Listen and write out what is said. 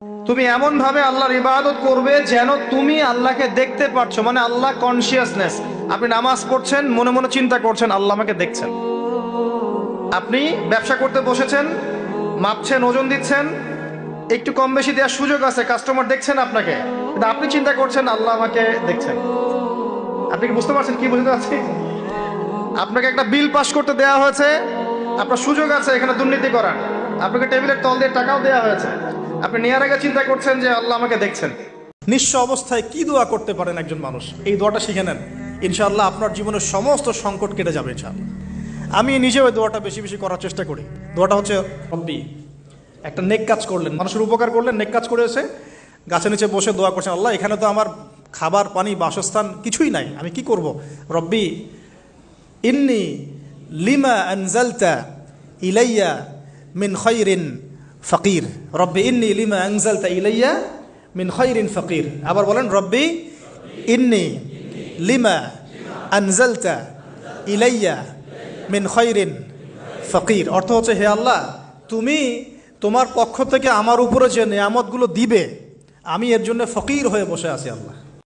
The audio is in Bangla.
তুমি এমন ভাবে আল্লাহর ইবাদত করবে যেন তুমি আল্লাহকে দেখতে পাচ্ছো, মানে আল্লাহ কনসিয়াসনেস। আপনি নামাজ পড়ছেন, মনে মনে চিন্তা করছেন আল্লাহ আমাকে দেখছেন। আপনি ব্যবসা করতে বসেছেন, মাপছেন, ওজন দিচ্ছেন, একটু কম বেশি দেওয়ার সুযোগ আছে, কাস্টমার দেখছেন আপনাকে, কিন্তু আপনি চিন্তা করছেন আল্লাহ আমাকে দেখছেন। আপনি কি বুঝতে পারছেন কি বুঝতে পারছি? আপনাকে একটা বিল পাস করতে দেওয়া হয়েছে, আপনার সুযোগ আছে এখানে দুর্নীতি করার, আপনাকে টেবিলের তল দিয়ে টাকাও দেওয়া হয়েছে, আপনি নেওয়ার আগে চিন্তা করছেন যে আল্লাহ আমাকে দেখছেন। নিঃস্ব অবস্থায় কি দোয়া করতে পারেন একজন মানুষ, এই দোয়াটা শিখে নেন, ইনশাআল্লাহ আপনার জীবনের সমস্ত সংকট কেটে যাবে ইনশাআল্লাহ। আমি নিজেও এই দোয়াটা বেশি বেশি করার চেষ্টা করি। দোয়াটা হচ্ছে, রব্বি, একটা নেক কাজ করলেন, মানুষের উপকার করলেন, নেক কাজ করে এসে গাছের নিচে বসে দোয়া করছেন, আল্লাহ এখানে তো আমার খাবার পানি বাসস্থান কিছুই নাই, আমি কি করব? রব্বি ইন্নি লিমা আনজালতা ইলাইয়া মিন খায়রিন ফকির। রব্বি ইন্নি লিমা আনজালতা ইলাইয়া মিন খায়রিন ফকির। আবার বলেন, রব্বি ইন্নি লিমা আনজালতা ইলাইয়া মিন খায়রিন ফকির। অর্থ হচ্ছে, হে আল্লাহ, তুমি তোমার পক্ষ থেকে আমার উপরে যে নিয়ামতগুলো দিবে, আমি এর জন্য ফকির হয়ে বসে আছি আল্লাহ।